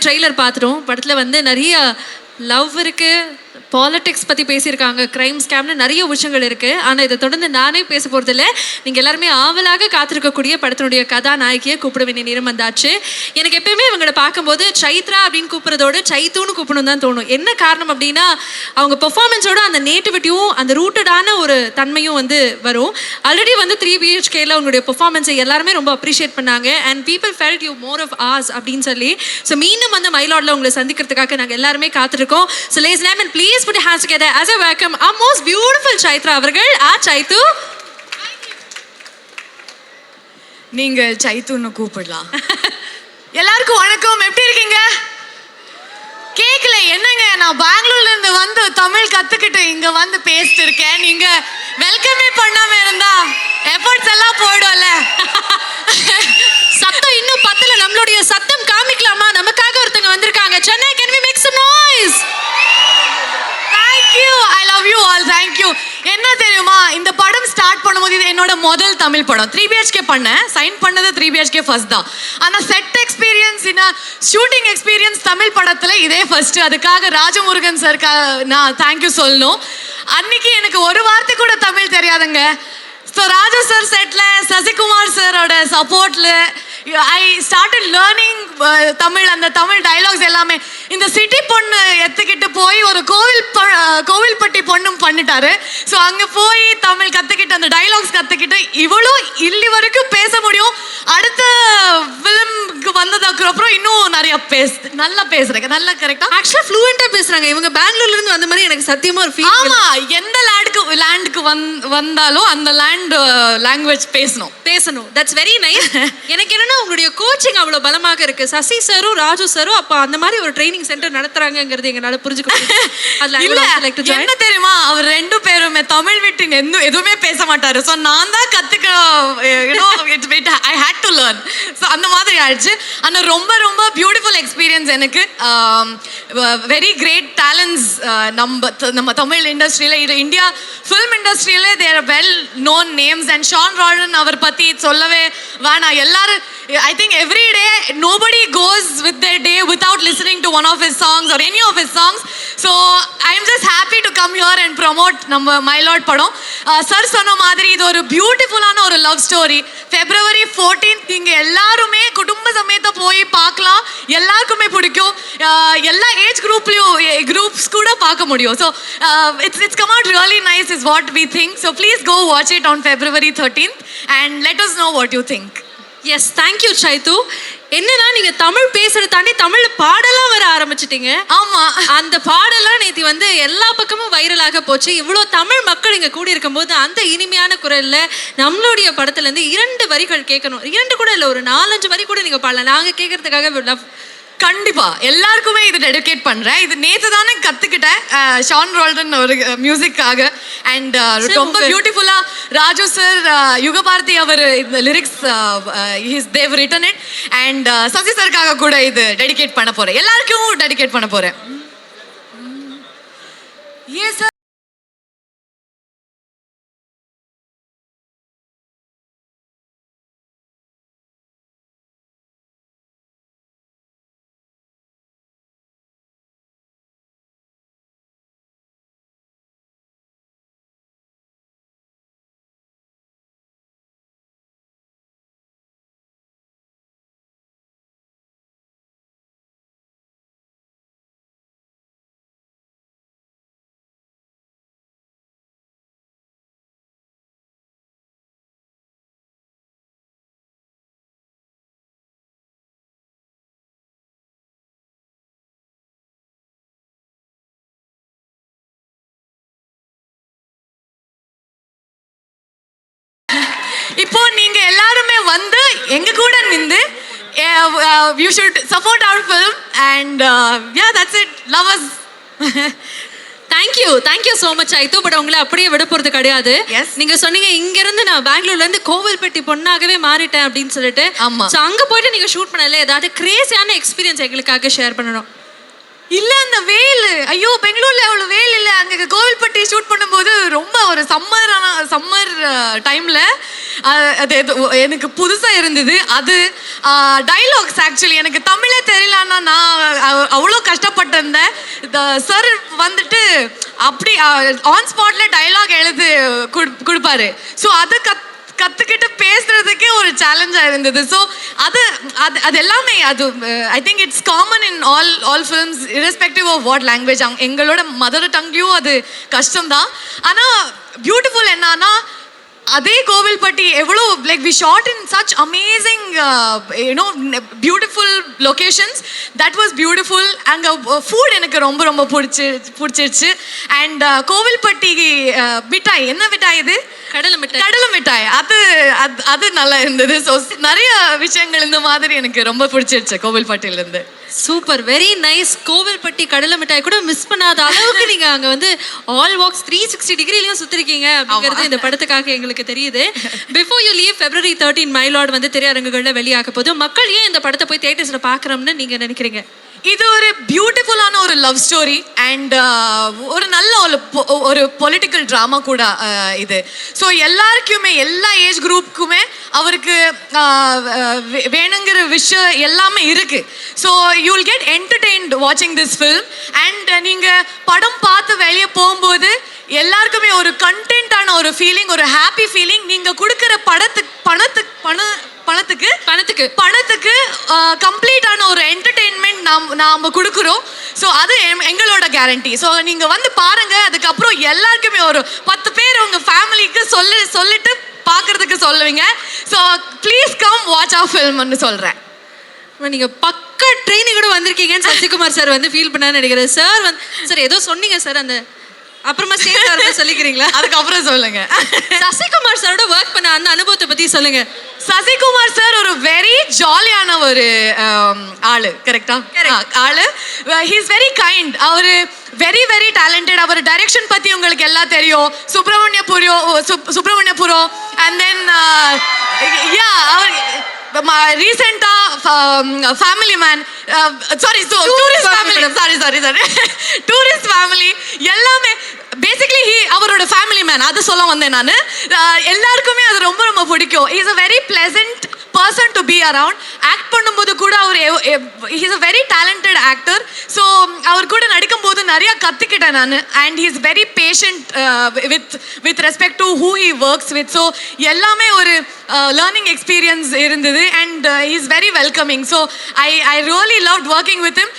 Trailer பார்த்துட்டோம். படத்தில் வந்து நிறைய லவ் இருக்குது, பாலிடிக்ஸ் பற்றி பேசியிருக்காங்க, க்ரைம் ஸ்கேம்னு நிறைய விஷயங்கள் இருக்குது. ஆனால் இதை தொடர்ந்து நானே பேச போகிறதில்ல. நீங்கள் எல்லாருமே ஆவலாக காத்திருக்கக்கூடிய படத்தினுடைய கதாநாயகியை கூப்பிட வேண்டிய நேரம் வந்தாச்சு. எனக்கு எப்பயுமே இவங்களை பார்க்கும்போது சைத்ரா அப்படின்னு கூப்பிட்றதோட சைத்துன்னு கூப்பிடணும் தான் தோணும். என்ன காரணம் அப்படின்னா அவங்க பெர்ஃபார்மன்ஸோட அந்த நேட்டிவிட்டியும் அந்த ரூட்டடான ஒரு தன்மையும் வந்து வரும். ஆல்ரெடி வந்து 3 BHKல உங்களுடைய பெர்ஃபார்மன்ஸை எல்லாருமே ரொம்ப அப்ரிஷியேட் பண்ணாங்க. And people felt you more of us அப்படின்னு சொல்லி. ஸோ மீண்டும் வந்து மைலாட்ல உங்களை சந்திக்கிறதுக்காக நாங்கள் எல்லாருமே காத்திருக்கோம். So let's name and please put your hands together as I welcome our most beautiful Chaitra அவர்கள். Chaitu, நீங்க சைத்துன்னு கூப்பிடலாம். எல்லாருக்கும் வணக்கம். எப்படி இருக்கீங்க? கேக்கல என்னங்க, நான் பெங்களூர்ல இருந்து வந்து தமிழ் கத்துக்கிட்டு இங்க வந்து பேசிட்டு இருக்கேன். நீங்க வெல்கமே பண்ணாம இருந்தா எஃபர்ட்ஸ் எல்லாம் போயிடும்ல. சத்தம் இன்னும் பத்தல, நம்மளுடைய சத்தம் காமிக்கலாமா? நமக்காக ஒருத்தங்க வந்திருக்காங்க. Chennai, can we make some noise? Thank you, I love you all, thank you. என்ன தெரியுமா, இந்த படம் ஸ்டார்ட் பண்ணும்போது இது என்னோட முதல் தமிழ் படம். 3 BHK பண்ணேன், சைன் பண்ணது 3 BHK ஃபர்ஸ்ட் தான். ஆனால் set experience shooting experience Tamil படத்தில் இதே ஃபர்ஸ்ட். அதுக்காக ராஜமுருகன் சார்க்கா நான் தேங்க்யூ சொல்லணும். அன்னைக்கு எனக்கு ஒரு வார்த்தை கூட தமிழ் தெரியாதுங்க. So Raju sir settle Sasikumar சாரோட சப்போர்ட்டில் ஐ ஸ்டார்டட் லேர்னிங் தமிழ். அந்த தமிழ் டைலாக்ஸ் எல்லாமே இந்த சிட்டி பொண்ணு எடுத்துக்கிட்டு போய் ஒரு கோவில்பட்டி பொண்ணும் பண்ணிட்டாரு. ஸோ அங்கே போய் தமிழ் கற்றுக்கிட்டு அந்த டைலாக்ஸ் கற்றுக்கிட்டு இவ்வளோ இல்லி வரைக்கும் பேச முடியும். அடுத்த ஃபிலிம்க்கு வந்ததுக்கு அப்புறம் இன்னும் நிறைய நல்லா பேசுறேங்க. நல்லா கரெக்டாக ஆக்சுவலாக ஃப்ளூயண்ட்டாக பேசுகிறாங்க. இவங்க பெங்களூர்லேருந்து வந்த மாதிரி எனக்கு சத்தியமாக ஒரு ஃபீல். ஆமாம், எந்த லேண்டுக்கு வந்தாலும் அந்த லாங்குவேஜ் பேசணும். That's very nice. எனக்கு என்னன்னா உங்களுடைய கோச்சிங் அவ்வளோ பலமாக இருக்கு. சசி சாரும் ராஜு சாரும் அப்போ அந்த மாதிரி ஒரு ட்ரைனிங் சென்டர் நடத்துறாங்கிறது எங்களால புரிஞ்சுக்க முடியும். என்ன தெரியுமா, அவர் 2 பேருமே தமிழ் விட்டு எதுவுமே பேச மாட்டாரு. ஸோ நான் தான் கத்துக்க I had to learn. So அந்த மாதிரி ஆயிடுச்சு. ஆனால் ரொம்ப ரொம்ப பியூட்டிஃபுல் எக்ஸ்பீரியன்ஸ் எனக்கு. வெரி கிரேட் டேலண்ட்ஸ் நம்ம தமிழ் இண்டஸ்ட்ரியில், இது இந்தியா ஃபிலிம் இண்டஸ்ட்ரியில் there well known names. And Sean Roldan அவர் பற்றி சொல்லவே வேணாம். எல்லாரும் I think every day nobody goes with their day without listening to one of his songs or any of his songs. So I am just happy to come here and promote நம்ம myeloid படம். Sir சொன்ன மாதிரி இது ஒரு பியூட்டிஃபுல்லான ஒரு love story. February 14th நீங்க எல்லாருமே குடும்ப சமேத போய் பார்க்கலாம். எல்லாருக்குமே பிடிக்கும். எல்லா ஏஜ் குரூப்ஸ் கூட பார்க்க முடியும். So it's come out really nice is what we think. So please go watch it on February 13th and let us know what you think. Yes, thank you Saithu. என்னன்னா நீங்க தமிழ் பேசுறத தாண்டி தமிழ்ல பாடலாம் வர ஆரம்பிச்சிட்டீங்க. ஆமா, அந்த பாடலாம் நேத்தி வந்து எல்லா பக்கமும் வைரலாக போச்சு. இவ்வளோ தமிழ் மக்கள் இங்க கூடி இருக்கும் போது அந்த இனிமையான குரல்ல நம்மளுடைய படத்துல இருந்து 2 வரிகள் கேட்கணும். 2 கூட இல்லை, ஒரு 4-5 வரி கூட நீங்க பாடலாம். நாங்க கேட்கறதுக்காக கண்டிப்பா எல்லாருக்குமே இது டெடிகேட் பண்றேன். இது நேத்து தானே கத்துக்கிட்டேன் ஷான் ரால்டன் ஒரு மியூசிக்காக. அண்ட் ரொம்ப பியூட்டிஃபுல்லா ராஜு சார், யுகபாரதி அவர் இந்த lyrics they've written it. And Sasi சாருக்காக கூட இது டெடிகேட் பண்ண போறேன். எல்லாருக்கும் டெடிகேட் பண்ண போறேன். ஏ சார், இப்போ நீங்க எல்லாருமே வந்து எங்க கூட நின்று you should support our film and yeah, that's it. Love us. Thank you so much Aithu. But உங்களை அப்படியே விட போகிறது கிடையாது. நீங்க சொன்னீங்க இங்கிருந்து நான் பெங்களூர்ல இருந்து கோவில்பட்டி பொண்ணாகவே மாறிட்டேன் அப்படின்னு சொல்லிட்டு. ஆமா, ஸோ அங்கே போயிட்டு நீங்க ஷூட் பண்ணல, ஏதாவது கிரேசியான எக்ஸ்பீரியன்ஸ் எங்களுக்காக ஷேர் பண்ணணும். இல்ல அந்த வெயில், ஐயோ பெங்களூர்ல அவ்வளவு வெயில் இல்ல, அங்க கோவில்பட்டி ஷூட் பண்ணும்போது ரொம்ப ஒரு சம்மர் டைம்ல அது எனக்கு புதுசா இருந்தது. அது டைலாக்ஸ் ஆக்சுவலி எனக்கு தமிழே தெரியலன்னா நான் அவ்வளோ கஷ்டப்பட்டிருந்தேன். சார் வந்துட்டு அப்படி ஆன் ஸ்பாட்ல டைலாக் எழுதி கொடுப்பாரு. ஸோ அது கத்துக்கிட்டு பேசுறதுக்கே ஒரு சேலஞ்சா இருந்தது. ஸோ அது அது அது எல்லாமே அது I think it's common in all films irrespective of what language. எங்களோட மதர் டங்லையும் அது கஷ்டம்தான். ஆனால் பியூட்டிஃபுல் என்னன்னா அதே கோவில்பட்டி எவ்வளோ like we shot in such amazing you know beautiful locations. That was beautiful. அங்கே ஃபுட் எனக்கு ரொம்ப ரொம்ப பிடிச்சிருச்சு. அண்ட் கோவில்பட்டி மிட்டாய், என்ன மிட்டாய் இது? கடலை மிட்டாய். அது நல்லா இருந்தது. ஸோ நிறைய விஷயங்கள் இந்த மாதிரி எனக்கு ரொம்ப பிடிச்சிருச்சு கோவில்பட்டியிலேருந்து. Super, very nice. கோவில்பட்டி கடலை மிட்டாய் கூட மிஸ் பண்ணாத அளவுக்கு நீங்க அங்க வந்து ஆல் வாக்ஸ் 360 டிகிரிலையும் சுத்திருக்கீங்க அப்படிங்கிறது இந்த படத்துக்காக எங்களுக்கு தெரியுது. Before you leave February 13 my Lord வந்து திரையரங்குகள்ல வெளியாக போது. மக்கள் ஏன் இந்த படத்தை போய் தியேட்டர்ஸ்ல பார்க்கறோம்னு நீங்க நினைக்கிறீங்க? இது ஒரு பியூட்டிஃபுல்லான ஒரு லவ் ஸ்டோரி அண்ட் ஒரு நல்ல ஒரு பொலிட்டிக்கல் ட்ராமா கூட இது. ஸோ எல்லாருக்குமே எல்லா ஏஜ் குரூப்புக்குமே அவருக்கு வேணுங்கிற விஷயம் எல்லாமே இருக்கு. So you will get entertained வாட்சிங் திஸ் ஃபில்ம். அண்ட் நீங்கள் படம் பார்த்து வெளியே போகும்போது எல்லாருக்குமே ஒரு கண்டென்ட்டான ஒரு ஃபீலிங், ஒரு ஹாப்பி ஃபீலிங். நீங்கள் கொடுக்குற பணத்துக்கு கம்ப்ளீட்டான ஒரு என்டர்டெயின்மெண்ட் நாம் கொடுக்குறோம். ஸோ அது எங்களோட கேரண்டி. ஸோ நீங்கள் வந்து பாருங்க. அதுக்கப்புறம் எல்லாருக்குமே ஒரு 10 பேர் உங்கள் ஃபேமிலிக்கு சொல்லிட்டு பார்க்கறதுக்கு சொல்லுவீங்க. So please come watch our ஃபில்ம்னு சொல்கிறேன். நீங்க பக்க ட்ரெயினிங் கூட வந்திருக்கீங்கன்னு சசிகுமார் சார் வந்து ஃபீல் பண்ணான்னு நினைக்கிறேன். சார் வந்து சார் ஏதோ சொன்னீங்க சார், அந்த அப்புறமா சேர்ந்து சொல்லிக்கிறீங்களா? அதுக்கப்புறம் சொல்லுங்க. சசிகுமார் சாரோட ஒர்க் பண்ண அந்த அனுபவத்தை பத்தி சொல்லுங்க. சசிகுமார் சார் ஒரு வெரி ஜாலியான ஒரு ஆளு. கரெக்டா? ஆளு. He is very kind. அவரு வெரி வெரி டேலண்டட். அவர் டைரக்ஷன் பத்தி உங்களுக்கு எல்லாம் தெரியும். சுப்பிரமணியபுரம் அண்ட் தென் அவர் ரீசெண்டா ஃபேமிலி மேன், டூரிஸ்ட் ஃபேமிலி எல்லாமே பேசிக்கலி அவரோட ஃபேமிலி மேன். அது சொல்ல வந்தேன் நான். எல்லாருக்குமே அது ரொம்ப ரொம்ப பிடிக்கும். Is a very pleasant person to be around. Act பண்ணும்போது கூட அவர் is a very talented actor. So அவர் கூட நடிக்கும் போது நிறைய கற்றுக்கிட்டேன் நான். And he is very patient with respect to who he works with. So எல்லாமே ஒரு லேர்னிங் எக்ஸ்பீரியன்ஸ் இருந்தது. And he is very welcoming. So I really loved working with him.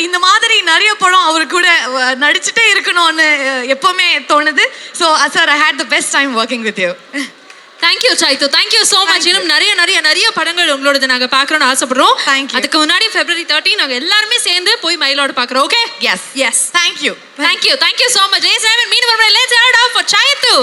இந்த மாதிரி நிறைய படம் அவர் கூட நடிச்சுட்டே இருக்கணும்னு எப்போவுமே தோணுது. So sir, I had the best time working with you. Thank you Chaitu, thank you so much. இன்னும் நிறைய படங்கள் உங்களோட நாங்கள் பார்க்கணும்னு ஆசைப்படுறோம். அதுக்கு முன்னாடி February 13 நாங்கள் எல்லாருமே சேர்ந்து போய் மயிலோட பார்க்குறோம். Okay? Yes. Thank you so much. மீண்டும் for Chaitu.